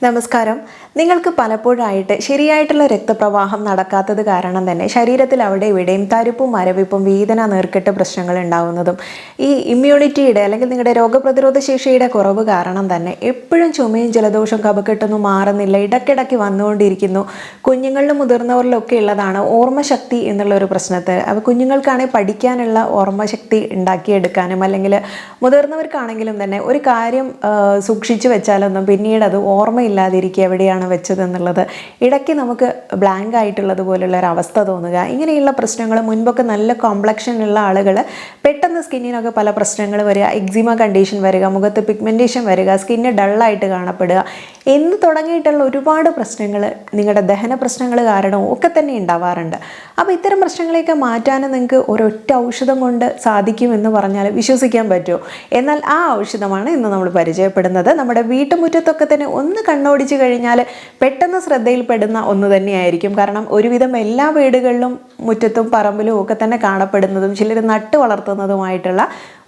നമസ്കാരം. നിങ്ങൾക്ക് പലപ്പോഴായിട്ട് ശരിയായിട്ടുള്ള രക്തപ്രവാഹം നടക്കാത്തത് കാരണം തന്നെ ശരീരത്തിൽ അവിടെ ഇവിടെയും തരിപ്പും മരവിപ്പും വേദന നീർക്കെട്ട് പ്രശ്നങ്ങൾ ഉണ്ടാവുന്നതും ഈ ഇമ്മ്യൂണിറ്റിയുടെ അല്ലെങ്കിൽ നിങ്ങളുടെ രോഗപ്രതിരോധ ശേഷിയുടെ കുറവ് കാരണം തന്നെ എപ്പോഴും ചുമയും ജലദോഷം കഫക്കെട്ടൊന്നും മാറുന്നില്ല, ഇടയ്ക്കിടയ്ക്ക് വന്നുകൊണ്ടിരിക്കുന്നു. കുഞ്ഞുങ്ങളിലും മുതിർന്നവരിലൊക്കെ ഉള്ളതാണ് ഓർമ്മശക്തി എന്നുള്ള ഒരു പ്രശ്നത്തെ. അപ്പോൾ കുഞ്ഞുങ്ങൾക്കാണെങ്കിൽ പഠിക്കാനുള്ള ഓർമ്മശക്തി ഉണ്ടാക്കിയെടുക്കാനും അല്ലെങ്കിൽ മുതിർന്നവർക്കാണെങ്കിലും തന്നെ ഒരു കാര്യം സൂക്ഷിച്ചു വെച്ചാലൊന്നും പിന്നീട് അത് ഓർമ്മയില്ലാതിരിക്കുക എവിടെയാണ് വെച്ചതെന്നുള്ളത് ഇടയ്ക്ക് നമുക്ക് ബ്ലാങ്ക് ആയിട്ടുള്ളത് പോലുള്ള ഒരു അവസ്ഥ തോന്നുക. ഇങ്ങനെയുള്ള പ്രശ്നങ്ങൾ മുൻപൊക്കെ നല്ല കോംപ്ലക്ഷൻ ഉള്ള ആളുകൾ പെട്ടെന്ന് സ്കിന്നിനൊക്കെ പല പ്രശ്നങ്ങൾ വരിക, എക്സിമ കണ്ടീഷൻ വരിക, മുഖത്ത് പിഗ്മെൻറ്റേഷൻ വരിക, സ്കിന്ന് ഡള്ളായിട്ട് കാണപ്പെടുക എന്ന് തുടങ്ങിയിട്ടുള്ള ഒരുപാട് പ്രശ്നങ്ങൾ നിങ്ങളുടെ ദഹന പ്രശ്നങ്ങൾ കാരണവും ഒക്കെ തന്നെ ഉണ്ടാവാറുണ്ട്. അപ്പോൾ ഇത്തരം പ്രശ്നങ്ങളെയൊക്കെ മാറ്റാനും നിങ്ങൾക്ക് ഒരൊറ്റ ഔഷധം കൊണ്ട് സാധിക്കുമെന്ന് പറഞ്ഞാൽ വിശ്വസിക്കാൻ പറ്റുമോ? എന്നാൽ ആ ഔഷധമാണ് ഇന്ന് നമ്മൾ പരിചയപ്പെടുന്നത്. നമ്മുടെ വീട്ടുമുറ്റത്തൊക്കെ തന്നെ ഒന്ന് കണ്ണോടിച്ച് കഴിഞ്ഞാൽ പെട്ടെന്ന് ശ്രദ്ധയിൽപ്പെടുന്ന ഒന്ന് തന്നെയായിരിക്കും. കാരണം ഒരുവിധം എല്ലാ വീടുകളിലും മുറ്റത്തും പറമ്പിലും ഒക്കെ തന്നെ കാണപ്പെടുന്നതും ചിലർ നട്ട് വളർത്തുന്നതുമായിട്ടുള്ള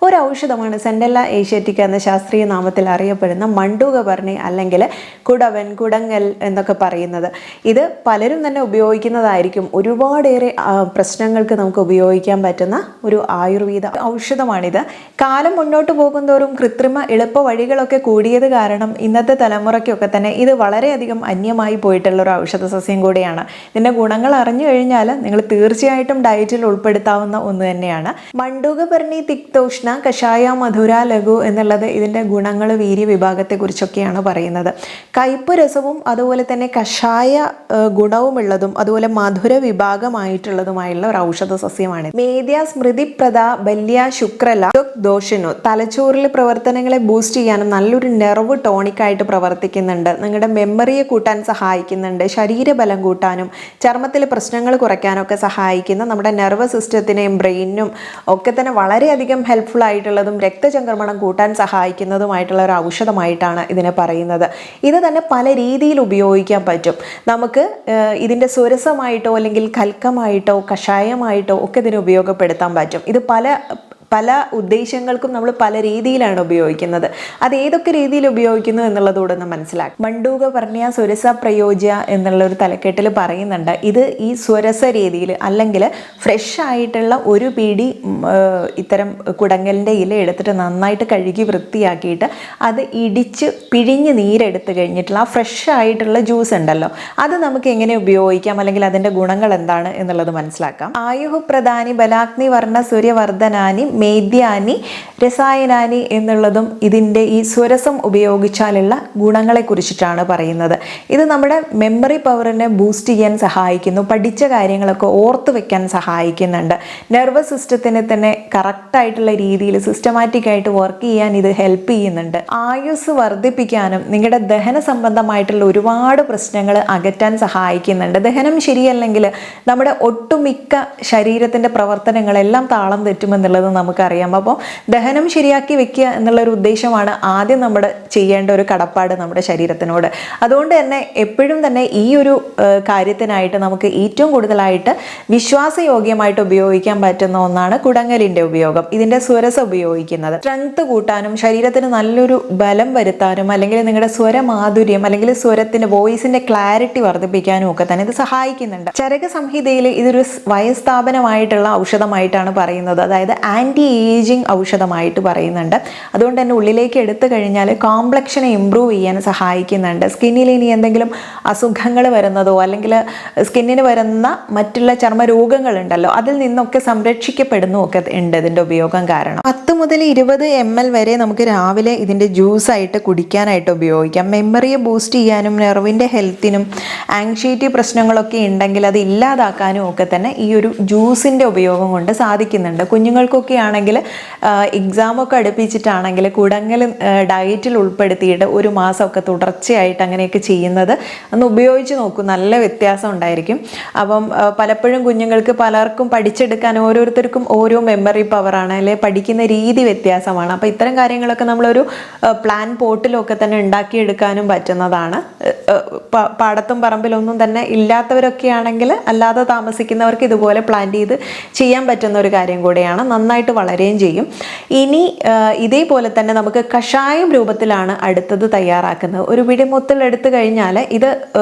ഒരു ഔഷധമാണ് സെൻഡെല്ല ഏഷ്യാറ്റിക്ക എന്ന ശാസ്ത്രീയ നാമത്തിൽ അറിയപ്പെടുന്ന മണ്ടൂകപർണി അല്ലെങ്കിൽ കുടവൻ, കുടങ്ങൽ എന്നൊക്കെ പറയുന്നത്. ഇത് പലരും തന്നെ ഉപയോഗിക്കുന്നതായിരിക്കും. ഒരുപാടേറെ പ്രശ്നങ്ങൾക്ക് നമുക്ക് ഉപയോഗിക്കാൻ പറ്റുന്ന ഒരു ആയുർവേദ ഔഷധമാണിത്. കാലം മുന്നോട്ട് പോകുന്തോറും കൃത്രിമ എളുപ്പ വഴികളൊക്കെ കൂടിയത് കാരണം ഇന്നത്തെ തലമുറയ്ക്കൊക്കെ തന്നെ ഇത് വളരെയധികം അന്യമായി പോയിട്ടുള്ള ഒരു ഔഷധ സസ്യം കൂടിയാണ്. ഇതിൻ്റെ ഗുണങ്ങൾ അറിഞ്ഞു കഴിഞ്ഞാൽ നിങ്ങൾ തീർച്ചയായിട്ടും ഡയറ്റിൽ ഉൾപ്പെടുത്താവുന്ന ഒന്ന് തന്നെയാണ്. മണ്ടൂകപർണി തിക്തോഷ്ണ കഷായ മധുര ലഘു എന്നുള്ളത് ഇതിൻ്റെ ഗുണങ്ങൾ വീര്യ വിഭാഗത്തെക്കുറിച്ചൊക്കെയാണ് പറയുന്നത്. കയ്പ് രസവും അതുപോലെ തന്നെ കഷായ ഗുണവുമുള്ളതും അതുപോലെ മധുര വിഭാഗമായിട്ടുള്ളതുമായുള്ള ഒരു ഔഷധ സസ്യമാണ്. മേധ്യ സ്മൃതിപ്രദ ബല്യ ശുക്രല ദോഷനു തലച്ചോറിൽ പ്രവർത്തനങ്ങളെ ബൂസ്റ്റ് ചെയ്യാനും നല്ലൊരു നെർവ് ടോണിക്കായിട്ട് പ്രവർത്തിക്കുന്നുണ്ട്. നിങ്ങളുടെ മെമ്മറിയെ കൂട്ടാൻ സഹായിക്കുന്നുണ്ട്. ശരീരബലം കൂട്ടാനും ചർമ്മത്തിലെ പ്രശ്നങ്ങൾ കുറയ്ക്കാനൊക്കെ സഹായിക്കുന്ന നമ്മുടെ നെർവസ് സിസ്റ്റത്തിനെയും ബ്രെയിനും ഒക്കെ തന്നെ വളരെയധികം ഹെൽപ്ഫുൾ ആയിട്ടുള്ളതും രക്തചംക്രമണം കൂട്ടാൻ സഹായിക്കുന്നതുമായിട്ടുള്ള ഒരു ഔഷധമായിട്ടാണ് ഇതിനെ പറയുന്നത്. ഇത് തന്നെ പല രീതിയിൽ ഉപയോഗിക്കാൻ പറ്റും. നമുക്ക് ഇതിൻ്റെ സുരസമായിട്ടോ അല്ലെങ്കിൽ കൽക്കമായിട്ടോ കഷായമായിട്ടോ ഒക്കെ ഇതിനെ ഉപയോഗപ്പെടുത്താൻ പറ്റും. ഇത് പല ഉദ്ദേശങ്ങൾക്കും നമ്മൾ പല രീതിയിലാണ് ഉപയോഗിക്കുന്നത്. അത് ഏതൊക്കെ രീതിയിൽ ഉപയോഗിക്കുന്നു എന്നുള്ളതോടെ ഒന്ന് മനസ്സിലാക്കും. മണ്ടൂകപർണ്യ സുരസ പ്രയോജ്യ എന്നുള്ള ഒരു തലക്കെട്ടിൽ പറയുന്നുണ്ട്. ഇത് ഈ സുരസ രീതിയിൽ അല്ലെങ്കിൽ ഫ്രഷ് ആയിട്ടുള്ള ഒരു പിടി ഇത്തരം കുടങ്ങലിൻ്റെ ഇല എടുത്തിട്ട് നന്നായിട്ട് കഴുകി വൃത്തിയാക്കിയിട്ട് അത് ഇടിച്ച് പിഴിഞ്ഞ് നീരെടുത്ത് കഴിഞ്ഞിട്ടുള്ള ആ ഫ്രഷ് ആയിട്ടുള്ള ജ്യൂസ് ഉണ്ടല്ലോ, അത് നമുക്ക് എങ്ങനെ ഉപയോഗിക്കാം അല്ലെങ്കിൽ അതിൻ്റെ ഗുണങ്ങൾ എന്താണ് എന്നുള്ളത് മനസ്സിലാക്കാം. ആയുഹു പ്രധാനി ബലാഗ്നി വർണ്ണ സൂര്യവർദ്ധനാനി മേദ്യാനി രസായനാനി എന്നുള്ളതും ഇതിൻ്റെ ഈ സ്വരസം ഉപയോഗിച്ചാലുള്ള ഗുണങ്ങളെ കുറിച്ചിട്ടാണ് പറയുന്നത്. ഇത് നമ്മുടെ മെമ്മറി പവറിനെ ബൂസ്റ്റ് ചെയ്യാൻ സഹായിക്കുന്നു. പഠിച്ച കാര്യങ്ങളൊക്കെ ഓർത്ത് വെക്കാൻ സഹായിക്കുന്നുണ്ട്. നെർവസ് സിസ്റ്റത്തിനെ തന്നെ കറക്റ്റായിട്ടുള്ള രീതിയിൽ സിസ്റ്റമാറ്റിക് ആയിട്ട് വർക്ക് ചെയ്യാൻ ഇത് ഹെൽപ്പ് ചെയ്യുന്നുണ്ട്. ആയുസ് വർദ്ധിപ്പിക്കാനും നിങ്ങളുടെ ദഹന സംബന്ധമായിട്ടുള്ള ഒരുപാട് പ്രശ്നങ്ങൾ അകറ്റാൻ സഹായിക്കുന്നുണ്ട്. ദഹനം ശരിയല്ലെങ്കിൽ നമ്മുടെ ഒട്ടുമിക്ക ശരീരത്തിൻ്റെ പ്രവർത്തനങ്ങളെല്ലാം താളം തെറ്റുമെന്നുള്ളത് നമുക്കറിയാം. അപ്പോൾ ദഹനം ശരിയാക്കി വെക്കുക എന്നുള്ളൊരു ഉദ്ദേശമാണ് ആദ്യം നമ്മൾ ചെയ്യേണ്ട ഒരു കടപ്പാട് നമ്മുടെ ശരീരത്തിനോട്. അതുകൊണ്ട് തന്നെ എപ്പോഴും തന്നെ ഈ ഒരു കാര്യത്തിനായിട്ട് നമുക്ക് ഏറ്റവും കൂടുതലായിട്ട് വിശ്വാസയോഗ്യമായിട്ട് ഉപയോഗിക്കാൻ പറ്റുന്ന ഒന്നാണ് കുടങ്ങലിൻ്റെ ഉപയോഗം. ഇതിൻ്റെ സ്വരസ ഉപയോഗിക്കുന്നത് സ്ട്രെങ്ത് കൂട്ടാനും ശരീരത്തിന് നല്ലൊരു ബലം വരുത്താനും അല്ലെങ്കിൽ നിങ്ങളുടെ സ്വരമാധുര്യം അല്ലെങ്കിൽ സ്വരത്തിൻ്റെ വോയിസിൻ്റെ ക്ലാരിറ്റി വർദ്ധിപ്പിക്കാനും ഒക്കെ തന്നെ ഇത് സഹായിക്കുന്നുണ്ട്. ചരക സംഹിതയിൽ ഇതൊരു വയസ്ഥാപനമായിട്ടുള്ള ഔഷധമായിട്ടാണ് പറയുന്നത്. അതായത് ആൻറ്റി ഏജിങ് ഔഷധമായിട്ട് പറയുന്നുണ്ട്. അതുകൊണ്ട് തന്നെ ഉള്ളിലേക്ക് എടുത്തു കഴിഞ്ഞാൽ കോംപ്ലക്ഷനെ ഇമ്പ്രൂവ് ചെയ്യാൻ സഹായിക്കുന്നുണ്ട്. സ്കിന്നിൽ ഇനി എന്തെങ്കിലും അസുഖങ്ങൾ വരുന്നതോ അല്ലെങ്കിൽ സ്കിന്നിന് വരുന്ന മറ്റുള്ള ചർമ്മ രോഗങ്ങളുണ്ടല്ലോ അതിൽ നിന്നൊക്കെ സംരക്ഷിക്കപ്പെടുന്നു ഒക്കെ ഉണ്ട് ഇതിൻ്റെ ഉപയോഗം കാരണം. 10 മുതൽ 20 ml വരെ നമുക്ക് രാവിലെ ഇതിൻ്റെ ജ്യൂസായിട്ട് കുടിക്കാനായിട്ട് ഉപയോഗിക്കാം. മെമ്മറിയെ ബൂസ്റ്റ് ചെയ്യാനും നെർവിൻ്റെ ഹെൽത്തിനും ആങ്ഷൈറ്റി പ്രശ്നങ്ങളൊക്കെ ഉണ്ടെങ്കിൽ അത് ഇല്ലാതാക്കാനും ഒക്കെ തന്നെ ഈ ഒരു ജ്യൂസിൻ്റെ ഉപയോഗം കൊണ്ട് സാധിക്കുന്നുണ്ട്. കുഞ്ഞുങ്ങൾക്കൊക്കെ ആണെങ്കിൽ എക്സാമൊക്കെ അടുപ്പിച്ചിട്ടാണെങ്കിൽ കുടങ്ങൽ ഡയറ്റിൽ ഉൾപ്പെടുത്തിയിട്ട് ഒരു മാസമൊക്കെ തുടർച്ചയായിട്ട് അങ്ങനെയൊക്കെ ചെയ്യുന്നത് ഒന്ന് ഉപയോഗിച്ച് നോക്കും. നല്ല വ്യത്യാസം ഉണ്ടായിരിക്കും. അപ്പം പലപ്പോഴും കുഞ്ഞുങ്ങൾക്ക് പലർക്കും പഠിച്ചെടുക്കാൻ ഓരോരുത്തർക്കും ഓരോ മെമ്മറി പവറാണ്, അല്ലെ പഠിക്കുന്ന രീതി വ്യത്യാസമാണ്. അപ്പോൾ ഇത്തരം കാര്യങ്ങളൊക്കെ നമ്മളൊരു പ്ലാൻ പോട്ടിലൊക്കെ തന്നെ ഉണ്ടാക്കിയെടുക്കാനും പറ്റുന്നതാണ്. പാടത്തും പറമ്പിലൊന്നും തന്നെ ഇല്ലാത്തവരൊക്കെ ആണെങ്കിൽ അല്ലാതെ താമസിക്കുന്നവർക്ക് ഇതുപോലെ പ്ലാൻ ചെയ്ത് ചെയ്യാൻ പറ്റുന്ന ഒരു കാര്യം കൂടെയാണ്. നന്നായിട്ട് വളരുകയും ചെയ്യും. ഇനി ഇതേപോലെ തന്നെ നമുക്ക് കഷായം രൂപത്തിലാണ് അടുത്തത് തയ്യാറാക്കുന്നത്. ഒരു പിടിമൊത്തൽ എടുത്തു കഴിഞ്ഞാൽ ഇത്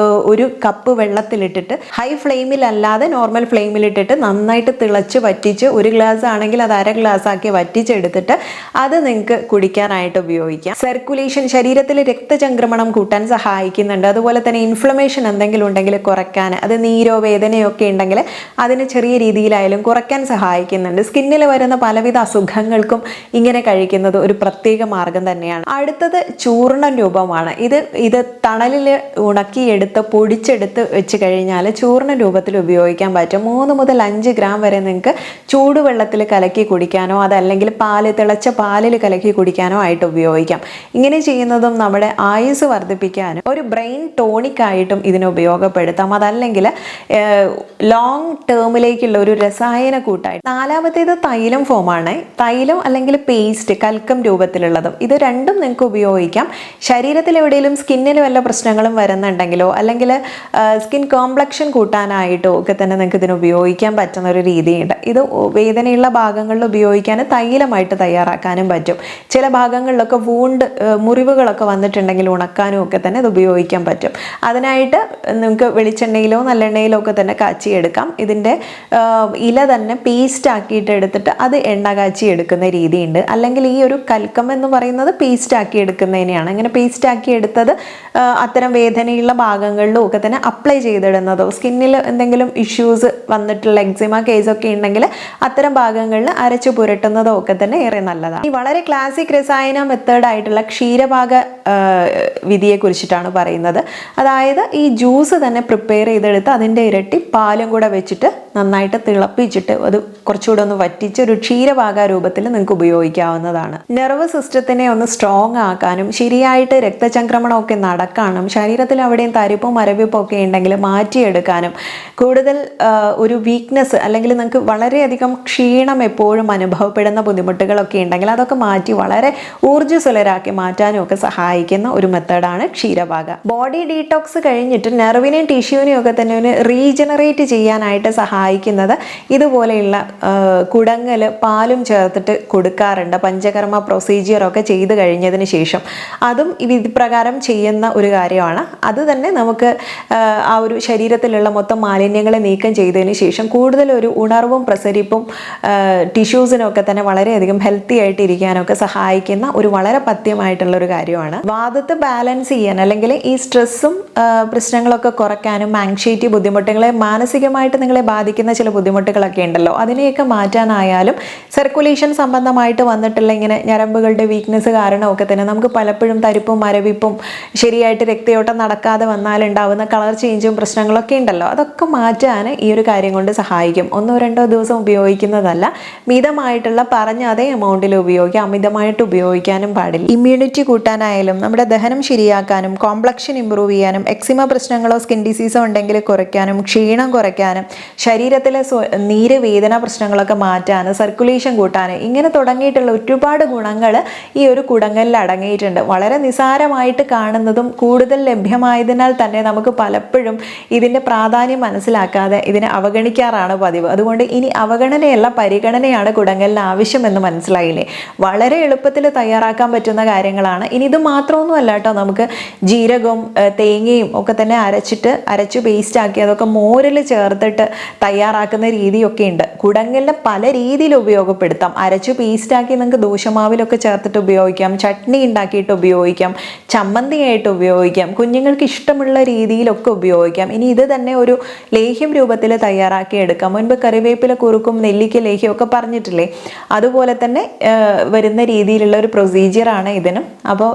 ഒരു കപ്പ് വെള്ളത്തിലിട്ടിട്ട് ഹൈ ഫ്ലെയിമിലല്ലാതെ നോർമൽ ഫ്ലെയിമിലിട്ടിട്ട് നന്നായിട്ട് തിളച്ച് വറ്റിച്ച്, ഒരു ഗ്ലാസ് ആണെങ്കിൽ അത് അര ഗ്ലാസ് ആക്കി വറ്റിച്ചെടുത്തിട്ട് അത് നിങ്ങൾക്ക് കുടിക്കാനായിട്ട് ഉപയോഗിക്കാം. സർക്കുലേഷൻ, ശരീരത്തിൽ രക്തചംക്രമണം കൂട്ടാൻ സഹായിക്കുന്നുണ്ട്. അതുപോലെ തന്നെ ഇൻഫ്ലമേഷൻ എന്തെങ്കിലും ഉണ്ടെങ്കിൽ കുറയ്ക്കാൻ, അത് നീരോ വേദനയോ ഒക്കെ ഉണ്ടെങ്കിൽ അതിന് ചെറിയ രീതിയിലായാലും കുറയ്ക്കാൻ സഹായിക്കുന്നുണ്ട്. സ്കിന്നിൽ വരുന്ന പലവിധ അസുഖങ്ങൾക്കും ഇങ്ങനെ കഴിക്കുന്നത് ഒരു പ്രത്യേക മാർഗം തന്നെയാണ്. അടുത്തത് ചൂർണ്ണ രൂപമാണ്. ഇത് തണലിൽ ഉണക്കിയെടുത്ത് പൊടിച്ചെടുത്ത് വെച്ച് കഴിഞ്ഞാൽ ചൂർണ്ണ രൂപത്തിൽ ഉപയോഗിക്കാൻ പറ്റും. 3 മുതൽ 5 ഗ്രാം വരെ നിങ്ങൾക്ക് ചൂടുവെള്ളത്തിൽ കലക്കി കുടിക്കാനോ അതല്ലെങ്കിൽ തിളച്ച പാലിൽ കലക്കി കുടിക്കാനോ ആയിട്ട് ഉപയോഗിക്കാം. ഇങ്ങനെ ചെയ്യുന്നതും നമ്മുടെ ആയുസ് വർദ്ധിപ്പിക്കാനും ഒരു ബ്രെയിൻ ടോണിക് ആയിട്ടും ഇതിനെ ഉപയോഗപ്പെടുത്താം. അതല്ലെങ്കിൽ ലോങ് ടേമിലേക്കുള്ള ഒരു രസായന കൂട്ടായിട്ട്. 4മത്തേത് തൈലം ഫോമാണ്. തൈലം അല്ലെങ്കിൽ പേസ്റ്റ്, കൽക്കം രൂപത്തിലുള്ളതും. ഇത് രണ്ടും നിങ്ങൾക്ക് ഉപയോഗിക്കാം. ശരീരത്തിൽ എവിടെയെങ്കിലും സ്കിന്നിന് വല്ല പ്രശ്നങ്ങളും വരുന്നുണ്ടെങ്കിലോ അല്ലെങ്കിൽ സ്കിൻ കോംപ്ലക്ഷൻ കൂട്ടാനായിട്ടോ ഒക്കെ തന്നെ നിങ്ങൾക്ക് ഇതിന് ഉപയോഗിക്കാൻ പറ്റുന്ന ഒരു രീതിയുണ്ട്. ഇത് വേദനയുള്ള ഭാഗങ്ങളിൽ ഉപയോഗിക്കാൻ തൈലമായിട്ട് തയ്യാറാക്കാനും പറ്റും. ചില ഭാഗങ്ങളിലൊക്കെ മുറിവുകളൊക്കെ വന്നിട്ടുണ്ടെങ്കിൽ ഉണക്കാനും ഒക്കെ തന്നെ ഇത് ഉപയോഗിക്കാൻ പറ്റും. അതിനായിട്ട് നിങ്ങൾക്ക് വെളിച്ചെണ്ണയിലോ നല്ലെണ്ണയിലോ ഒക്കെ തന്നെ കാച്ചിയെടുക്കാം. ഇതിൻ്റെ ഇല തന്നെ പേസ്റ്റ് ആക്കിയിട്ട് എടുത്തിട്ട് അത് എണ്ണ കാച്ചി എടുക്കുന്ന രീതിയുണ്ട്. അല്ലെങ്കിൽ ഈ ഒരു കൽക്കം എന്ന് പറയുന്നത് പേസ്റ്റ് ആക്കി എടുക്കുന്നതിനെയാണ്. അങ്ങനെ പേസ്റ്റ് ആക്കി എടുത്തത് അത്തരം വേദനയുള്ള ഭാഗങ്ങളിലും ഒക്കെ തന്നെ അപ്ലൈ ചെയ്തിടുന്നതോ, സ്കിന്നിൽ എന്തെങ്കിലും ഇഷ്യൂസ് വന്നിട്ടുള്ള എക്സിമ കേസൊക്കെ ഉണ്ടെങ്കിൽ അത്തരം ഭാഗങ്ങളിൽ അരച്ചു പുരട്ടുന്നതോ ഒക്കെ തന്നെ ഏറെ നല്ലതാണ്. ഈ വളരെ ക്ലാസിക് രസായന മെത്തേഡായിട്ടുള്ള ക്ഷീരപാക വിധിയെ കുറിച്ചിട്ടാണ് പറയുന്നത്. അതായത് ഈ ജ്യൂസ് തന്നെ പ്രിപ്പയർ ചെയ്തെടുത്ത് അതിൻ്റെ ഇരട്ടി പാലും കൂടെ വെച്ചിട്ട് നന്നായിട്ട് തിളപ്പിച്ചിട്ട് അത് കുറച്ചുകൂടെ ഒന്ന് വറ്റിച്ച് ഒരു ക്ഷീരപാക രൂപത്തിൽ നിങ്ങൾക്ക് ഉപയോഗിക്കാവുന്നതാണ്. നെർവ് സിസ്റ്റത്തിനെ ഒന്ന് സ്ട്രോങ് ആക്കാനും ശരിയായിട്ട് രക്തചംക്രമണമൊക്കെ നടക്കാനും ശരീരത്തിൽ അവിടെയും തരിപ്പും മരവിപ്പും ഒക്കെ ഉണ്ടെങ്കിൽ മാറ്റിയെടുക്കാനും കൂടുതൽ ഒരു വീക്ക്നെസ് അല്ലെങ്കിൽ നിങ്ങൾക്ക് വളരെയധികം ക്ഷീണം എപ്പോഴും അനുഭവപ്പെടുന്ന ബുദ്ധിമുട്ടുകളൊക്കെ ഉണ്ടെങ്കിൽ അതൊക്കെ മാറ്റി വളരെ ഊർജ്ജസ്വലരാക്കി മാറ്റാനും ഒക്കെ സഹായിക്കുന്ന ഒരു മെത്തേഡാണ് ക്ഷീരപാക. ബോഡി ഡീടോക്സ് കഴിഞ്ഞിട്ട് നെർവിനെയും ടിഷ്യൂവിനെയും ഒക്കെ തന്നെ ഒന്ന് റീജനറേറ്റ് ചെയ്യാനായിട്ട് സഹായിക്കുന്നത് ഇതുപോലെയുള്ള കുടങ്ങൽ പാലും ചേർത്തിട്ട് കൊടുക്കാറുണ്ട്. പഞ്ചകർമ്മ പ്രൊസീജിയറൊക്കെ ചെയ്ത് കഴിഞ്ഞതിന് ശേഷം അതും വിധിപ്രകാരം ചെയ്യുന്ന ഒരു കാര്യമാണ്. അത് തന്നെ നമുക്ക് ആ ഒരു ശരീരത്തിലുള്ള മൊത്തം മാലിന്യങ്ങളെ നീക്കം ചെയ്തതിന് ശേഷം കൂടുതൽ ഒരു ഉണർവും പ്രസരിപ്പും ടിഷ്യൂസിനൊക്കെ തന്നെ വളരെയധികം ഹെൽത്തി ആയിട്ട് ഇരിക്കാനൊക്കെ സഹായിക്കുന്ന ഒരു വളരെ പഥ്യമായിട്ടുള്ള ഒരു കാര്യമാണ്. വാദത്തെ ബാലൻസ് ചെയ്യാൻ അല്ലെങ്കിൽ ഈ സ്ട്രെസ്സും പ്രശ്നങ്ങളൊക്കെ കുറയ്ക്കാനും ആങ്ഷൈറ്റി ബുദ്ധിമുട്ടുകളെ മാനസികമായിട്ട് നിങ്ങളെ ബാധിക്കുന്ന ചില ബുദ്ധിമുട്ടുകളൊക്കെ ഉണ്ടല്ലോ, അതിനെയൊക്കെ മാറ്റാനായാലും സർക്കുലേഷൻ സംബന്ധമായിട്ട് വന്നിട്ടുള്ള ഇങ്ങനെ ഞരമ്പുകളുടെ വീക്ക്നെസ് കാരണമൊക്കെ തന്നെ നമുക്ക് പലപ്പോഴും തരിപ്പും മരവിപ്പും ശരിയായിട്ട് രക്തയോട്ടം നടക്കാതെ വന്നാലുണ്ടാവുന്ന കളർ ചേഞ്ചും പ്രശ്നങ്ങളൊക്കെ ഉണ്ടല്ലോ, അതൊക്കെ മാറ്റാൻ ഈ ഒരു കാര്യം കൊണ്ട് സഹായിക്കും. 1-2 ദിവസം ഉപയോഗിക്കുന്നതല്ല, മിതമായിട്ടുള്ള പറഞ്ഞ അതേ എമൗണ്ടിൽ ഉപയോഗിക്കാം. അമിതമായിട്ട് ഉപയോഗിക്കാനും പാടില്ല. ഇമ്മ്യൂണിറ്റി കൂട്ടാനായാലും നമ്മുടെ ദഹനം ശരിയാക്കാനും കോംപ്ലക്ഷൻ ഇമ്പ്രൂവ് ചെയ്യാനും എക്സിമ പ്രശ്നങ്ങളോ സ്കിൻ ഡിസീസോ ഉണ്ടെങ്കിൽ കുറയ്ക്കാനും ക്ഷീണം കുറയ്ക്കാനും ശരീരത്തിലെ നീര് വേദന പ്രശ്നങ്ങളൊക്കെ മാറ്റാനും സർക്കുലേഷൻ കൂട്ടാനും ഇങ്ങനെ തുടങ്ങിയിട്ടുള്ള ഒരുപാട് ഗുണങ്ങൾ ഈ ഒരു കുടങ്ങലിൽ അടങ്ങിയിട്ടുണ്ട്. വളരെ നിസാരമായിട്ട് കാണുന്നതും കൂടുതൽ ലഭ്യമായതിനാൽ തന്നെ നമുക്ക് പലപ്പോഴും ഇതിൻ്റെ പ്രാധാന്യം മനസ്സിലാക്കാതെ ഇതിനെ അവഗണിക്കാറാണ് പതിവ്. അതുകൊണ്ട് ഇനി അവഗണനയല്ല, പരിഗണനയാണ് കുടങ്ങലിന് ആവശ്യമെന്ന് മനസ്സിലായില്ലേ? വളരെ എളുപ്പത്തിൽ തയ്യാറാക്കാൻ പറ്റുന്ന കാര്യങ്ങളാണ്. ഇനി ഇത് മാത്രമൊന്നുമല്ല കേട്ടോ, നമുക്ക് ജീരകവും തേങ്ങയും ഒക്കെ തന്നെ അരച്ച് പേസ്റ്റ് ആക്കി അതൊക്കെ മോരിൽ ചേർത്തിട്ട് തയ്യാറാക്കുന്ന രീതിയൊക്കെ ഉണ്ട്. കുടങ്ങലിനെ പല രീതിയിൽ ഉപയോഗപ്പെടുത്താം. അരച്ച് പേസ്റ്റാക്കി നിങ്ങൾക്ക് ദോശമാവിലൊക്കെ ചേർത്തിട്ട് ഉപയോഗിക്കാം, ചട്നി ഉണ്ടാക്കിയിട്ട് ഉപയോഗിക്കാം, ചമ്മന്തിയായിട്ട് ഉപയോഗിക്കാം, കുഞ്ഞുങ്ങൾക്ക് ഇഷ്ടമുള്ള രീതിയിലൊക്കെ ഉപയോഗിക്കാം. ഇനി ഇത് തന്നെ ഒരു ലേഹ്യം രൂപത്തിൽ തയ്യാറാക്കി എടുക്കാം. മുൻപ് കറിവേപ്പില കുറുക്കും നെല്ലിക്ക ലേഹ്യം ഒക്കെ പറഞ്ഞിട്ടില്ലേ, അതുപോലെ തന്നെ വരുന്ന രീതിയിലുള്ള ഒരു പ്രൊസീജിയറാണ് ഇതിനും. അപ്പോൾ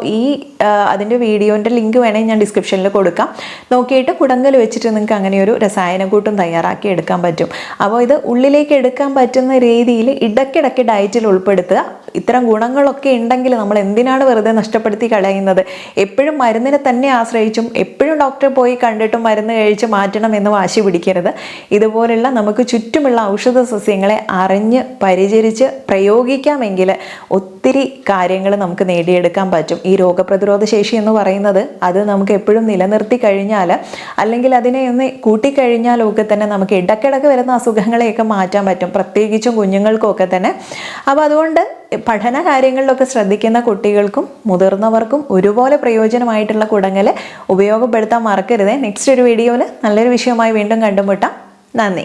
അതിൻ്റെ വീഡിയോൻ്റെ ലിങ്ക് വേണമെങ്കിൽ ഞാൻ ഡിസ്ക്രിപ്ഷനിൽ കൊടുക്കാം. നോക്കിയിട്ട് കുടങ്ങൽ വെച്ചിട്ട് നിങ്ങൾക്ക് അങ്ങനെ ഒരു രസായനക്കൂട്ടും തയ്യാറാക്കി എടുക്കാൻ പറ്റും. അപ്പോൾ ഇത് ഉള്ളിലേക്ക് എടുക്കാൻ പറ്റുന്ന രീതിയിൽ ഇടയ്ക്കിടയ്ക്ക് ഡയറ്റിൽ ഉൾപ്പെടുത്തുക. ഇത്തരം ഗുണങ്ങളൊക്കെ ഉണ്ടെങ്കിൽ നമ്മൾ എന്തിനാണ് വെറുതെ നഷ്ടപ്പെടുത്തി കളയുന്നത്? എപ്പോഴും മരുന്നിനെ തന്നെ ആശ്രയിച്ചും എപ്പോഴും ഡോക്ടറെ പോയി കണ്ടിട്ടും മരുന്ന് കഴിച്ച് മാറ്റണം എന്ന് വാശി പിടിക്കരുത്. ഇതുപോലുള്ള നമുക്ക് ചുറ്റുമുള്ള ഔഷധ സസ്യങ്ങളെ അറിഞ്ഞ് പരിചരിച്ച് പ്രയോഗിക്കാമെങ്കിൽ ഒത്തിരി കാര്യങ്ങൾ നമുക്ക് നേടിയെടുക്കാൻ പറ്റും. ഈ രോഗപ്രതിരോധ ശേഷി എന്ന് പറയുന്നത് അത് നമുക്ക് എപ്പോഴും നിലനിർത്തി കഴിഞ്ഞാൽ അല്ലെങ്കിൽ അതിനെ ഒന്ന് കൂട്ടിക്കഴിഞ്ഞാലൊക്കെ തന്നെ നമുക്ക് ഇടയ്ക്കിടയ്ക്ക് വരുന്ന അസുഖങ്ങളെയൊക്കെ മാറ്റാൻ പറ്റും. പ്രത്യേകിച്ചും കുഞ്ഞുങ്ങൾക്കൊക്കെ തന്നെ. അപ്പോൾ അതുകൊണ്ട് പഠന കാര്യങ്ങളിലൊക്കെ ശ്രദ്ധിക്കുന്ന കുട്ടികൾക്കും മുതിർന്നവർക്കും ഒരുപോലെ പ്രയോജനമായിട്ടുള്ള കുടങ്ങൽ ഉപയോഗപ്പെടുത്താൻ മറക്കരുത്. നെക്സ്റ്റ് ഒരു വീഡിയോയിൽ നല്ലൊരു വിഷയമായി വീണ്ടും കണ്ടുമുട്ടാം. നന്ദി.